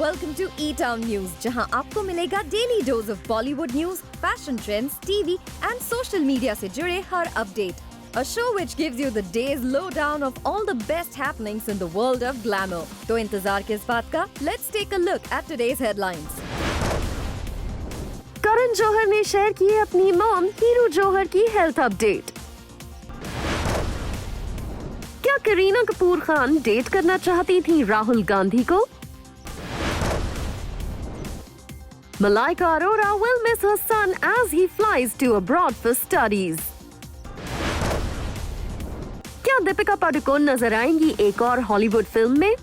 welcome to E-Town News, जहां आपको मिलेगा daily dose of Bollywood news, fashion trends, TV and social media से जुड़े हर update. A show which gives you the day's lowdown of all the best happenings in the world of glamour. तो इंतजार किस बात का? Let's take a look at today's headlines. करण जौहर ने share की अपनी मॉम हीरू जौहर की हेल्थ अपडेट. क्या करीना कपूर खान डेट करना चाहती थी राहुल गांधी को? Malaika Arora will miss her son as he flies to abroad for studies. क्या दीपिका पादुकोण नजर आएंगी एक और हॉलीवुड फिल्म में?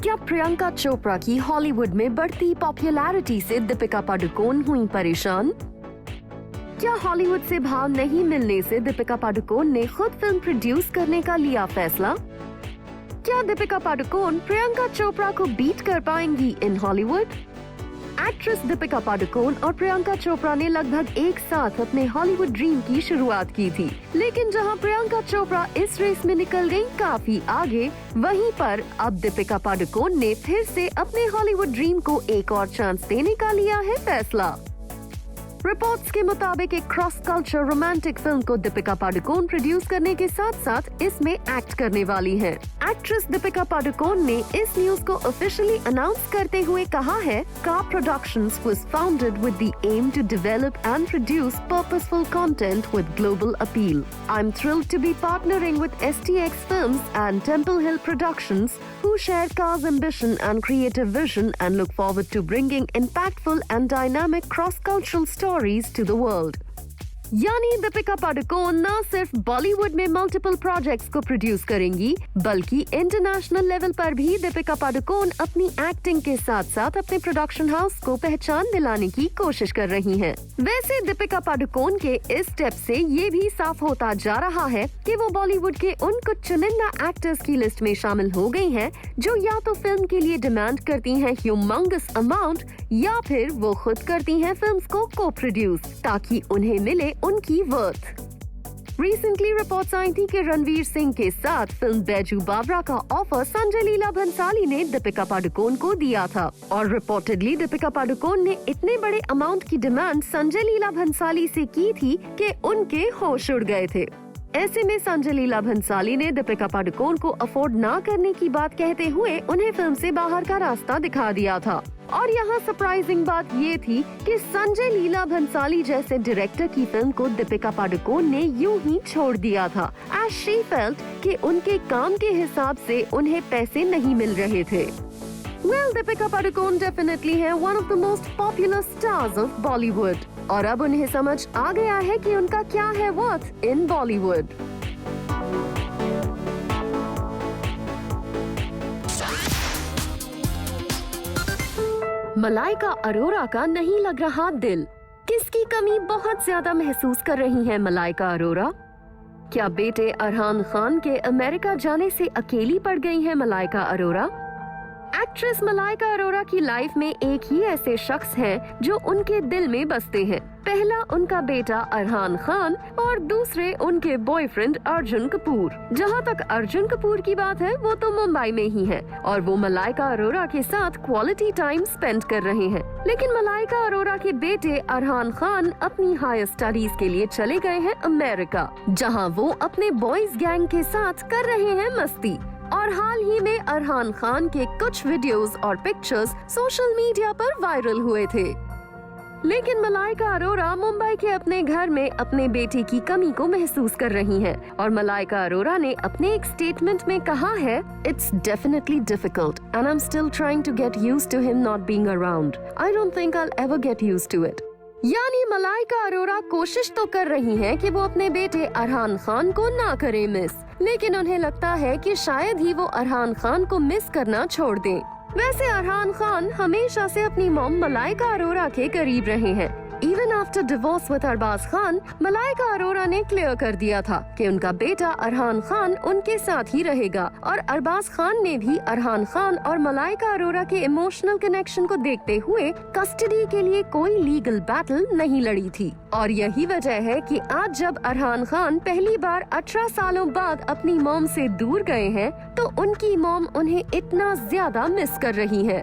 क्या प्रियंका चोपड़ा की हॉलीवुड में बढ़ती पॉपुलैरिटी से दीपिका पादुकोण हुई परेशान? क्या हॉलीवुड से भाव नहीं मिलने से दीपिका पादुकोण ने खुद फिल्म प्रोड्यूस करने का लिया फैसला? क्या दीपिका पादुकोण प्रियंका चोपड़ा को बीट कर पाएंगी in Hollywood? Actress Deepika Padukone और प्रियंका चोपड़ा ने लगभग एक साथ अपने हॉलीवुड ड्रीम की शुरुआत की थी, लेकिन जहां प्रियंका चोपड़ा इस रेस में निकल गई काफी आगे, वहीं पर अब दीपिका पादुकोण ने फिर से अपने हॉलीवुड ड्रीम को एक और चांस देने का लिया है फैसला. रिपोर्ट्स के मुताबिक एक क्रॉस कल्चर रोमांटिक फिल्म को दीपिका पादुकोण प्रोड्यूस करने के साथ साथ इसमें एक्ट करने वाली हैं. एक्ट्रेस दीपिका पादुकोण ने इस न्यूज को ऑफिशियली अनाउंस करते हुए कहा है, का productions was founded with the aim to develop and produce purposeful content with global appeal. I am thrilled to be partnering with STX films and Temple Hill productions who share Ka's ambition and creative vision and look forward to bringing impactful and dynamic cross-cultural stories to the world. यानी दीपिका पादुकोण न सिर्फ बॉलीवुड में multiple projects को produce करेंगी, बल्कि international level पर भी दीपिका पादुकोण अपनी एक्टिंग के साथ साथ अपने प्रोडक्शन हाउस को पहचान दिलाने की कोशिश कर रही हैं. वैसे दीपिका पादुकोण के इस स्टेप से ये भी साफ होता जा रहा है कि वो बॉलीवुड के उन कुछ चुनिंदा एक्टर्स की लिस्ट में शामिल हो गई हैं, जो या तो फिल्म के लिए डिमांड करती हैं ह्यूमंगस अमाउंट, या फिर वो खुद करती हैं फिल्म्स को को प्रोड्यूस, ताकि उन्हें मिले उनकी वर्थ. रिसेंटली रिपोर्ट्स आई थी कि रणवीर सिंह के साथ फिल्म बैजू बावरा का ऑफर संजय लीला भंसाली ने दीपिका पादुकोण को दिया था, और रिपोर्टेडली दीपिका पादुकोण ने इतने बड़े अमाउंट की डिमांड संजय लीला भंसाली से की थी कि उनके होश उड़ गए थे. ऐसे में संजय लीला भंसाली ने दीपिका पादुकोण को अफोर्ड ना करने की बात कहते हुए उन्हें फिल्म से बाहर का रास्ता दिखा दिया था. और यहाँ सरप्राइजिंग बात ये थी कि संजय लीला भंसाली जैसे डायरेक्टर की फिल्म को दीपिका पादुकोण ने यूं ही छोड़ दिया था, as she felt कि उनके काम के हिसाब से उन्हें पैसे नहीं मिल रहे थे. Well, दीपिका पादुकोण डेफिनेटली है one of the most popular stars of Bollywood, और अब उन्हें समझ आ गया है कि उनका क्या है वर्थ इन बॉलीवुड. मलाइका अरोरा का नहीं लग रहा दिल. किसकी कमी बहुत ज्यादा महसूस कर रही है मलाइका अरोरा? क्या बेटे अरहान खान के अमेरिका जाने से अकेली पड़ गई है मलाइका अरोरा? एक्ट्रेस मलाइका अरोरा की लाइफ में एक ही ऐसे शख्स हैं जो उनके दिल में बसते हैं. पहला उनका बेटा अरहान खान और दूसरे उनके बॉयफ्रेंड अर्जुन कपूर. जहां तक अर्जुन कपूर की बात है, वो तो मुंबई में ही है और वो मलाइका अरोरा के साथ क्वालिटी टाइम स्पेंड कर रहे हैं. लेकिन मलाइका अरोरा के बेटे अरहान खान अपनी हायर स्टडीज के लिए चले गए हैं अमेरिका, जहां वो अपने बॉयज गैंग के साथ कर रहे हैं मस्ती. और हाल ही में अरहान खान के कुछ वीडियोस और पिक्चर्स सोशल मीडिया पर वायरल हुए थे. लेकिन मलाइका अरोरा मुंबई के अपने घर में अपने बेटे की कमी को महसूस कर रही हैं, और मलाइका अरोरा ने अपने एक स्टेटमेंट में कहा है, "It's definitely difficult and I'm still trying to get used to him not being around. I don't think I'll ever get used to it." यानी मलाइका अरोरा कोशिश तो कर रही हैं कि वो अपने बेटे अरहान खान को ना करे मिस, लेकिन उन्हें लगता है कि शायद ही वो अरहान खान को मिस करना छोड़ दें. वैसे अरहान खान हमेशा से अपनी मॉम मलाइका अरोरा के करीब रहे हैं, even after divorce with Arbaaz Khan, Malaika Arora ने क्लियर कर दिया था कि उनका बेटा अरहान खान उनके साथ ही रहेगा और अरबाज खान ने भी अरहान खान और मलाइका अरोरा के इमोशनल कनेक्शन को देखते हुए कस्टडी के लिए कोई लीगल बैटल नहीं लड़ी थी। और यही वजह है कि आज जब अरहान खान पहली बार 18 सालों बाद अपनी मॉम से दूर गए हैं तो उनकी मॉम उन्हें इतना ज्यादा मिस कर रही है।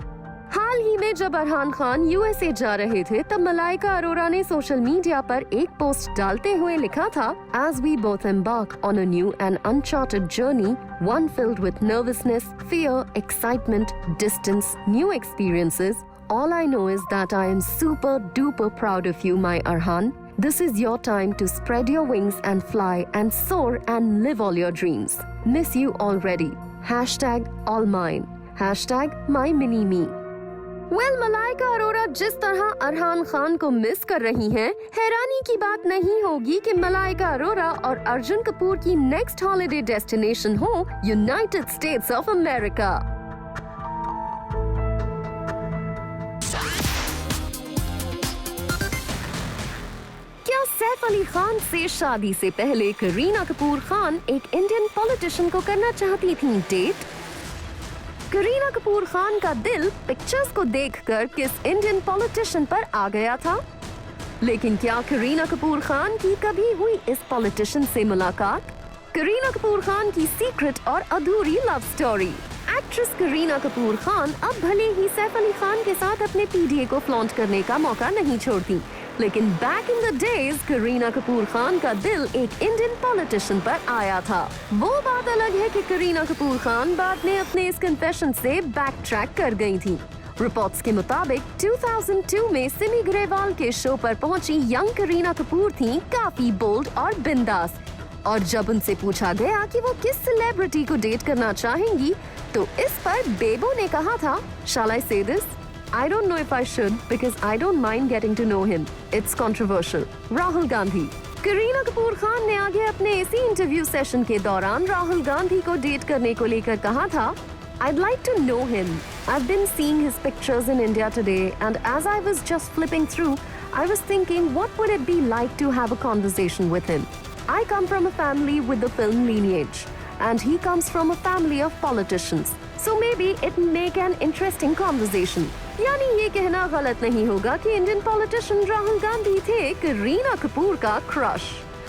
हाल ही में जब अरहान खान यूएसए जा रहे थे तब मलाइका अरोरा ने सोशल मीडिया पर एक पोस्ट डालते हुए लिखा था, As we both embark on a new and uncharted journey, one filled with nervousness, fear, excitement, distance, new experiences, all I know is that I am super duper proud of you, my Arhan. This is your time to spread your wings and fly and soar and live all your dreams. Miss you already. #all mine. #my mini me. Malaika Arora जिस तरह अरहान खान को miss कर रही हैं, हैरानी की बात नहीं होगी कि मलाइका अरोरा और अर्जुन कपूर की नेक्स्ट हॉलिडे डेस्टिनेशन हो यूनाइटेड स्टेट्स ऑफ अमेरिका। क्या सैफ अली खान से शादी से पहले करीना कपूर खान एक इंडियन पॉलिटिशियन को करना चाहती थी डेट? करीना कपूर खान का दिल पिक्चर्स को देखकर किस इंडियन पॉलिटिशियन पर आ गया था? लेकिन क्या करीना कपूर खान की कभी हुई इस पॉलिटिशियन से मुलाकात? करीना कपूर खान की सीक्रेट और अधूरी love story. Actress Kareena Kapoor Khan अब भले ही सैफ अली खान के साथ अपने पीडीए को फ्लॉन्ट करने का मौका नहीं छोड़ती, लेकिन back in the days Kareena Kapoor Khan का दिल एक इंडियन पॉलिटिशियन पर आया था। वो बात अलग है कि करीना कपूर खान बाद में अपने इस कन्फेशन से बैक ट्रैक कर गई थी। रिपोर्ट्स के मुताबिक 2002 में सिमी ग्रेवाल के शो पर पहुंची यंग करीना कपूर थी काफी बोल्ड और बिंदास, और जब उनसे पूछा गया कि वो किस सेलिब्रिटी को डेट करना चाहेंगी तो इस पर बेबो ने कहा था, Shall I say this? I don't know if I should because I don't mind getting to know him. It's controversial. Rahul Gandhi. Kareena Kapoor Khan ने आगे अपने इसी इंटरव्यू सेशन के दौरान राहुल गांधी को डेट करने को लेकर कहा था, I'd like to know him. I've been seeing his pictures in India today and as I was just flipping through, I was thinking what would it be like to have a conversation with him. I come from a family with the film lineage and he comes from a family of politicians. So maybe it make an interesting conversation. यानी ये कहना गलत नहीं होगा कि Indian politician Rahul Gandhi थे करीना कपूर का crush.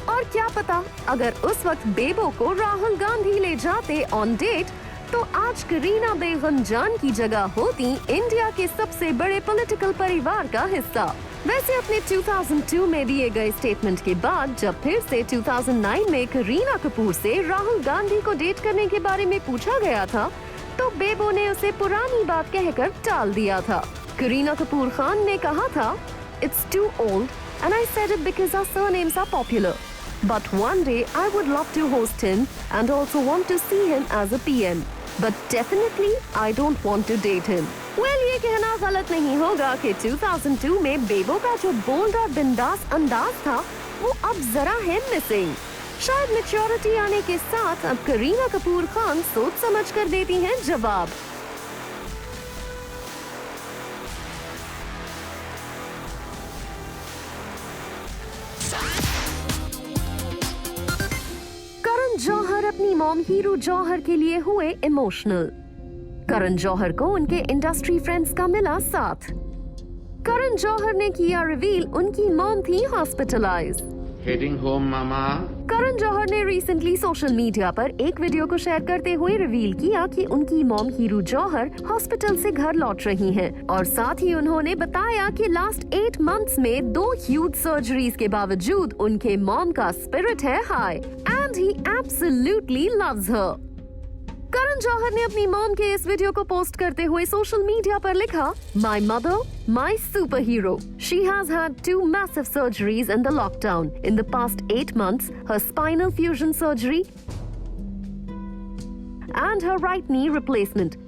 और क्या पता अगर उस वक्त बेबो को राहुल गांधी ले जाते ऑन डेट तो आज करीना बेगम जान की जगह होती इंडिया के सबसे बड़े पॉलिटिकल परिवार का हिस्सा। वैसे अपने 2002 में दिए गए स्टेटमेंट के बाद जब फिर से 2009 में करीना कपूर से राहुल गांधी को डेट करने के बारे में पूछा गया था तो बेबो ने उसे पुरानी बात कहकर टाल दिया था। करीना कपूर खान ने कहा था, It's too old and I said it because our surnames are popular. But one day I would love to host him and also want to see him as a PM. But definitely I don't want to date him. Well, ये कहना गलत नहीं होगा कि 2002 में बेबो का जो bold और बिंदास अंदाज था वो अब जरा है मिसिंग। शायद मैच्योरिटी आने के साथ अब करीना कपूर खान सोच समझ कर देती हैं जवाब। करण जौहर अपनी मॉम हीरू जौहर के लिए हुए इमोशनल। करण जौहर को उनके इंडस्ट्री फ्रेंड्स का मिला साथ। करण जौहर ने किया रिवील उनकी मॉम थी हॉस्पिटलाइज्ड। Heading home, Mama. करण जौहर ने रिसेंटली सोशल मीडिया पर एक वीडियो को शेयर करते हुए रिवील किया कि उनकी मॉम हीरू जौहर हॉस्पिटल से घर लौट रही हैं और साथ ही उन्होंने बताया कि लास्ट 8 मंथ्स में 2 ह्यूज सर्जरीज के बावजूद उनके मॉम का स्पिरिट है high and he absolutely loves her. Karan Johar ने अपनी मॉम के इस वीडियो को पोस्ट करते हुए सोशल मीडिया पर लिखा, My mother, my superhero. She has had 2 massive surgeries in the lockdown. In the past 8 months, her spinal fusion surgery and her right knee replacement.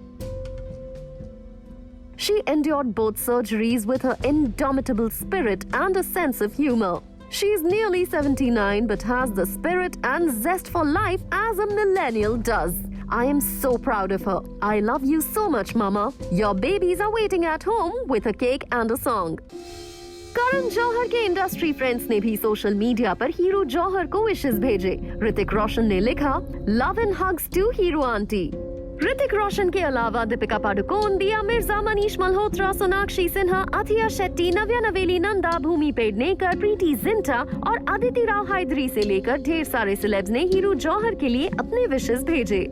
She endured both surgeries with her indomitable spirit and a sense of humor. She is nearly 79 but has the spirit and zest for life as a millennial does. I am so proud of her. I love you so much, Mama. Your babies are waiting at home with a cake and a song. Karan Johar के industry friends ने भी social media पर हीरो जौहर को wishes भेजे। ऋतिक रोशन ने लिखा, love and hugs to Hiroo aunty. Hrithik Roshan के अलावा दीपिका पादुकोण, दिया मिर्जा, मनीष मल्होत्रा, सोनाक्षी सिन्हा, अथिया शेट्टी, नव्या नवेली नंदा, भूमि पेडनेकर, प्रीति जिंटा और अदिति राव हैदरी से लेकर ढेर सारे सेलेब्स ने हीरो जौहर के लिए अपने विशेस भेजे।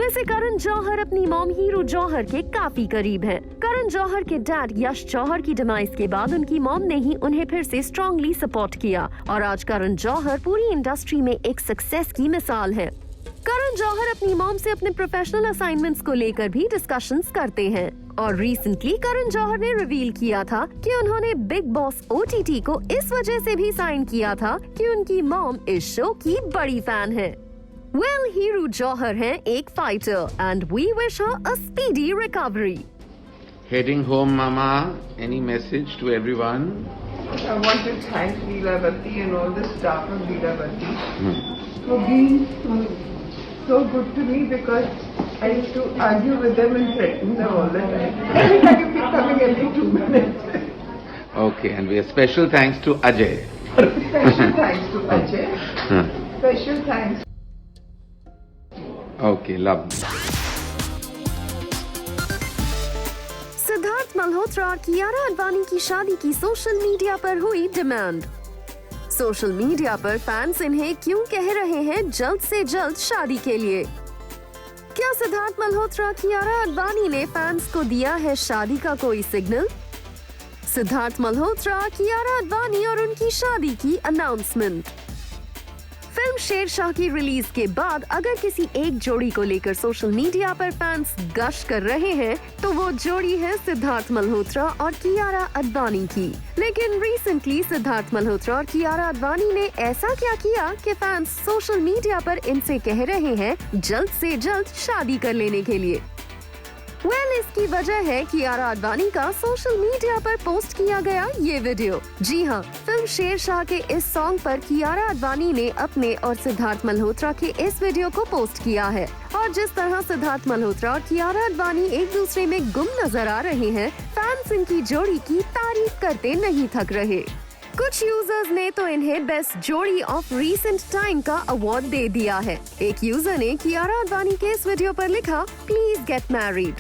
वैसे करण जौहर अपनी मॉम हीरो जौहर के काफी करीब हैं। करण जौहर के डैड यश जौहर की डिमाइस के बाद उनकी मॉम ने ही उन्हें फिर से स्ट्रांगली सपोर्ट किया और आज करण जौहर पूरी इंडस्ट्री में एक सक्सेस की मिसाल है। करण जौहर अपनी मॉम से अपने प्रोफेशनल असाइनमेंट्स को लेकर भी डिस्कशंस करते हैं और रिसेंटली करण जौहर ने रिवील किया था कि उन्होंने बिग बॉस OTT को इस वजह से भी साइन किया था कि उनकी मॉम इस शो की बड़ी फैन है। Well, हीरो जौहर हैं एक fighter and we wish her a speedy recovery. Heading home, Mama. Any message to everyone? I want to thank Leela Bhatti and all the staff of Leela Bhatti for being so good to me because I used to argue with them and threaten them all the time. Every time you keep coming every 2 minutes. Okay, and we have special thanks to Ajay. Special thanks to Ajay. Special thanks. Okay, lovely. Siddharth Malhotra और कियारा आडवाणी की शादी की social media पर हुई demand. Social media पर fans इन्हें क्यों कह रहे हैं जल्द से जल्द शादी के लिए? क्या सिद्धार्थ मल्होत्रा कियारा आडवाणी ने फैंस को दिया है शादी का कोई सिग्नल? सिद्धार्थ मल्होत्रा, कियारा आडवाणी और उनकी शादी की अनाउंसमेंट। फिल्म शेरशाह की रिलीज के बाद अगर किसी एक जोड़ी को लेकर सोशल मीडिया पर फैंस गश कर रहे हैं तो वो जोड़ी है सिद्धार्थ मल्होत्रा और कियारा आडवाणी की। लेकिन रिसेंटली सिद्धार्थ मल्होत्रा और कियारा आडवाणी ने ऐसा क्या किया कि फैंस सोशल मीडिया पर इनसे कह रहे हैं जल्द से जल्द शादी कर लेने के लिए? इसकी वजह है कियारा आडवाणी का सोशल मीडिया पर पोस्ट किया गया ये वीडियो। जी हाँ, फिल्म शेरशाह के इस सॉन्ग पर कियारा आडवाणी ने अपने और सिद्धार्थ मल्होत्रा के इस वीडियो को पोस्ट किया है और जिस तरह सिद्धार्थ मल्होत्रा और कियारा आडवाणी एक दूसरे में गुम नजर आ रहे हैं, फैंस इनकी जोड़ी की तारीफ करते नहीं थक रहे। कुछ यूजर्स ने तो इन्हें बेस्ट जोड़ी ऑफ रीसेंट टाइम का अवार्ड दे दिया है। एक यूजर ने कियारा आडवाणी के इस वीडियो पर लिखा, प्लीज गेट मैरिड।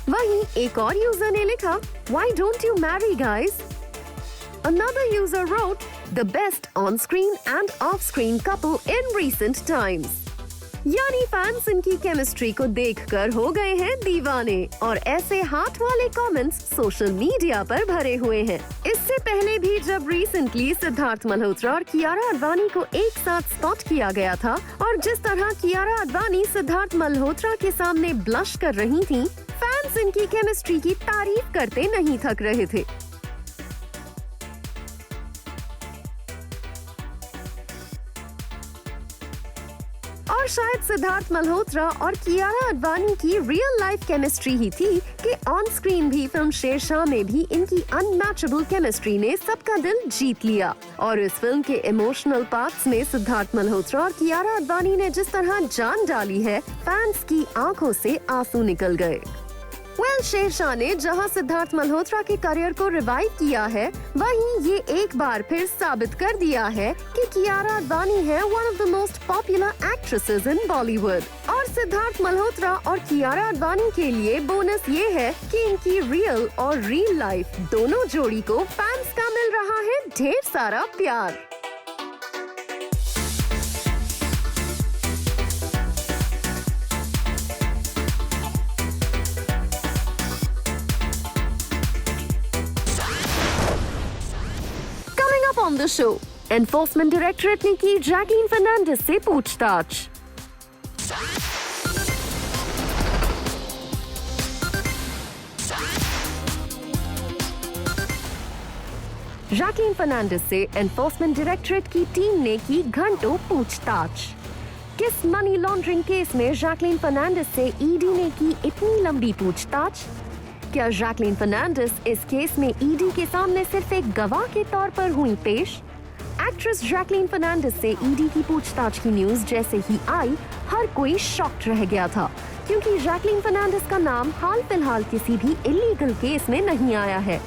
वहीं एक और यूजर ने लिखा, Why don't you marry guys? Another user wrote, the best on-screen and off-screen couple in recent times. यानी फैंस इनकी केमिस्ट्री को देखकर हो गए हैं दीवाने और ऐसे हार्ट वाले कमेंट्स सोशल मीडिया पर भरे हुए हैं। इससे पहले भी जब रिसेंटली सिद्धार्थ मल्होत्रा और कियारा आडवाणी को एक साथ स्पॉट किया गया था और जिस तरह कियारा आडवाणी सिद्धार्थ मल्होत्रा के सामने ब्लश कर रही थीं, फैंस इनकी केमिस्ट्री की तारीफ करते नहीं थक रहे थे। और शायद सिद्धार्थ मल्होत्रा और कियारा आडवाणी की रियल लाइफ केमिस्ट्री ही थी कि ऑन स्क्रीन भी फिल्म शेरशाह में भी इनकी अनमैचेबल केमिस्ट्री ने सबका दिल जीत लिया। और इस फिल्म के इमोशनल पार्ट्स में सिद्धार्थ मल्होत्रा और कियारा आडवाणी ने जिस तरह जान डाली है, फैंस की आंखों से आंसू निकल गए। शेरशाह ने जहां सिद्धार्थ मल्होत्रा के करियर को रिवाइव किया है, वहीं ये एक बार फिर साबित कर दिया है कि कियारा आडवाणी है one of the most popular actresses इन बॉलीवुड। और सिद्धार्थ मल्होत्रा और कियारा आडवाणी के लिए बोनस ये है कि इनकी रियल और रियल लाइफ दोनों जोड़ी को फैंस का मिल रहा है ढेर सारा प्यार। On the show, Enforcement Directorate ने की जैकलीन फर्नांडिस से पूछताछ। जैकलीन फर्नांडिस से एनफोर्समेंट डायरेक्टरेट की टीम ने की घंटों पूछताछ। किस मनी लॉन्ड्रिंग केस में जैकलीन फर्नांडिस से ईडी ने की इतनी लंबी पूछताछ? क्या जैकलीन फर्नांडिस इस केस में ईडी के सामने सिर्फ एक गवाह के तौर पर हुई पेश? एक्ट्रेस जैकलीन फर्नांडिस से ईडी की पूछताछ की न्यूज जैसे ही आई, हर कोई शॉक्ड रह गया था, क्योंकि जैकलीन फर्नांडिस का नाम हाल फिलहाल किसी भी इलीगल केस में नहीं आया है।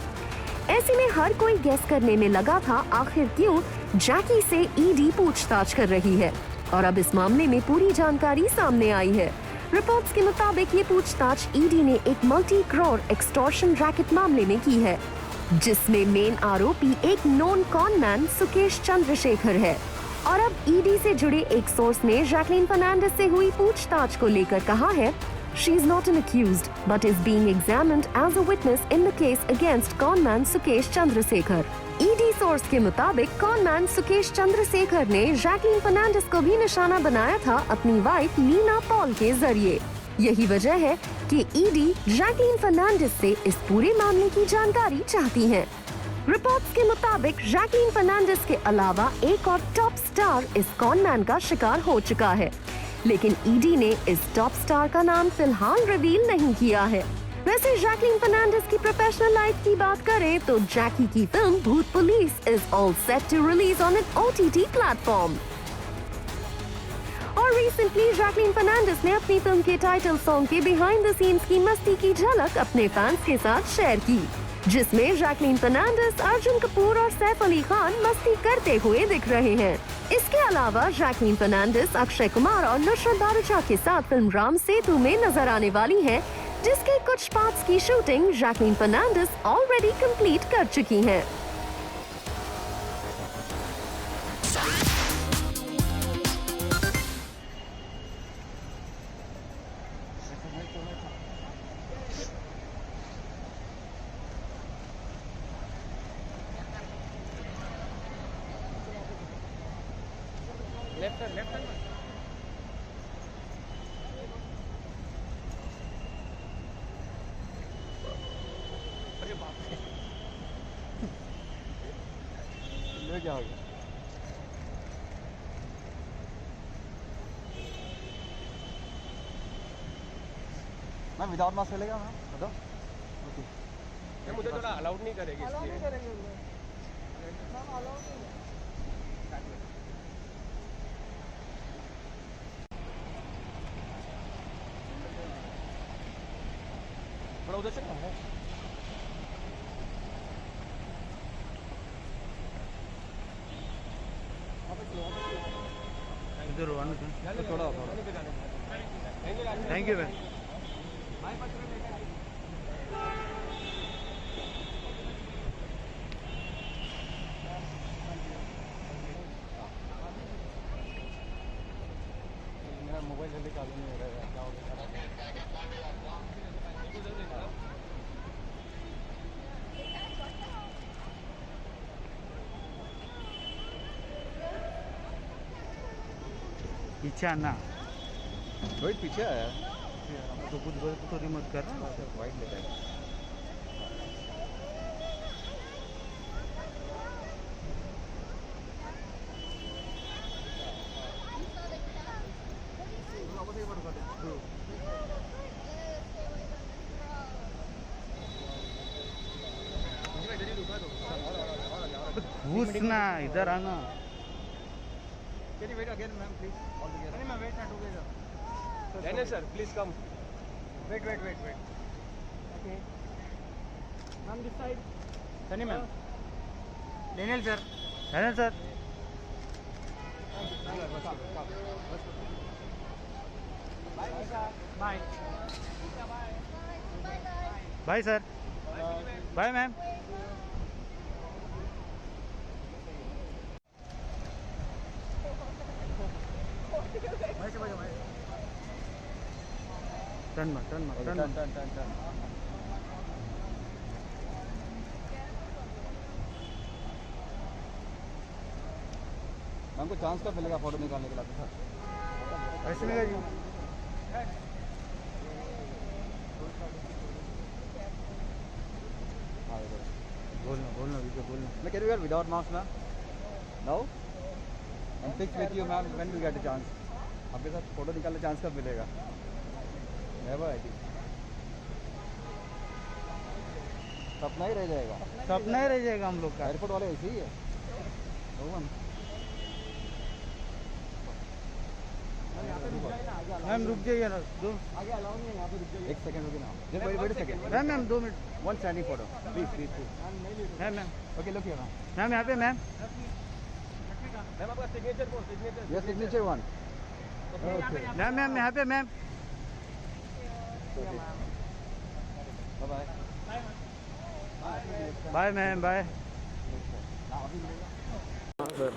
ऐसे में हर कोई गेस करने में लगा था आखिर क्यों जैकी से ईडी पूछताछ कर रही है, और अब इस मामले में पूरी जानकारी सामने आई है। रिपोर्ट्स के मुताबिक ये पूछताछ ईडी ने एक मल्टी करोड़ एक्सटॉर्शन रैकेट मामले में की है, जिसमें मेन आरोपी एक नॉन कॉनमैन सुकेश चंद्रशेखर है। और अब ईडी से जुड़े एक सोर्स ने जैकलीन फर्नांडिस से हुई पूछताछ को लेकर कहा है, She is not an accused, but is being examined as a witness in the case against conman Sukesh Chandrasekhar. ED source के मुताबिक कॉनमैन सुकेश चंद्रशेखर ने जैकलीन फर्नांडिस को भी निशाना बनाया था अपनी वाइफ नीना पॉल के जरिए। यही वजह है कि ईडी जैकलीन फर्नांडिस से इस पूरे मामले की जानकारी चाहती है। रिपोर्ट्स के मुताबिक जैकलीन फर्नांडिस के अलावा एक और टॉप स्टार इस कॉनमैन का शिकार हो चुका है, लेकिन ईडी ने इस टॉप स्टार का नाम फिलहाल रिवील नहीं किया है। वैसे जैकलीन फर्नांडिस की प्रोफेशनल लाइफ की बात करें तो जैकी की film Bhoot Police is all set to release on an OTT platform. और रिसेंटली जैकलीन फर्नांडिस ने अपनी फिल्म के टाइटल सॉन्ग के बिहाइंड द सीन्स की मस्ती की झलक अपने फैंस के साथ शेयर की, जिसमें जैकलीन फर्नांडिस, अर्जुन कपूर और सैफ अली खान मस्ती करते हुए दिख रहे हैं। इसके अलावा जैकलीन फर्नांडिस अक्षय कुमार और नुसरत दारूचा के साथ फिल्म राम सेतु में नजर आने वाली है, जिसके कुछ पार्ट्स की shooting Jacqueline Fernandez already complete कर चुकी हैं। क्या हो गया? मैं विदाउट मास्क चलेगा ना, बताओ। ओके, मुझे थोड़ा अलाउड नहीं करेगी इसलिए। थोड़ा उधर से है। इधर थोड़ा थैंक यू मैम। मेरा मोबाइल जल्दी चालू नहीं हो रहा है, क्या हो गया? पीछे आना, रोहित पीछे आया तो कुछ बोले तो रिमोट कर रहा है, वाइट लेता है। घुसना, इधर आना। Can you wait again, ma'am, please? All together. Can you wait together? Daniel sir, please come. Wait. Okay. Ma'am, this side. Sunny ma'am. Daniel sir. Daniel sir. Bye. Bye sir. Bye ma'am. Turn. Ma'am को chance कब मिलेगा photo निकालने के लिए? ऐसे मिलेगा जी। बोलना। मैं कह रही हूँ without mask ma'am. Now I am fix with you ma'am, when we get a chance. आपके साथ फोटो निकालने चांस कब मिलेगा? Never I think. सपना ही रह जाएगा हम लोग का। एयरपोर्ट वाले ऐसे ही है। रोहन मैम रुक जाइए ना, दो आगे अलाउ नहीं है यहाँ पे, रुक जाइए 1 सेकंड रुकिए ना, just wait a second ma'am 2 minute, one standing photo please ma'am okay look here ma'am, यहाँ पे मैम मैम आपका सिग्नेचर कौन, signature your signature one okay ma'am यहाँ पे ma'am, bye ma'am bye. Sir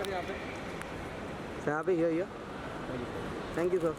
यहाँ पे यहाँ पे, हियर, थैंक यू सर।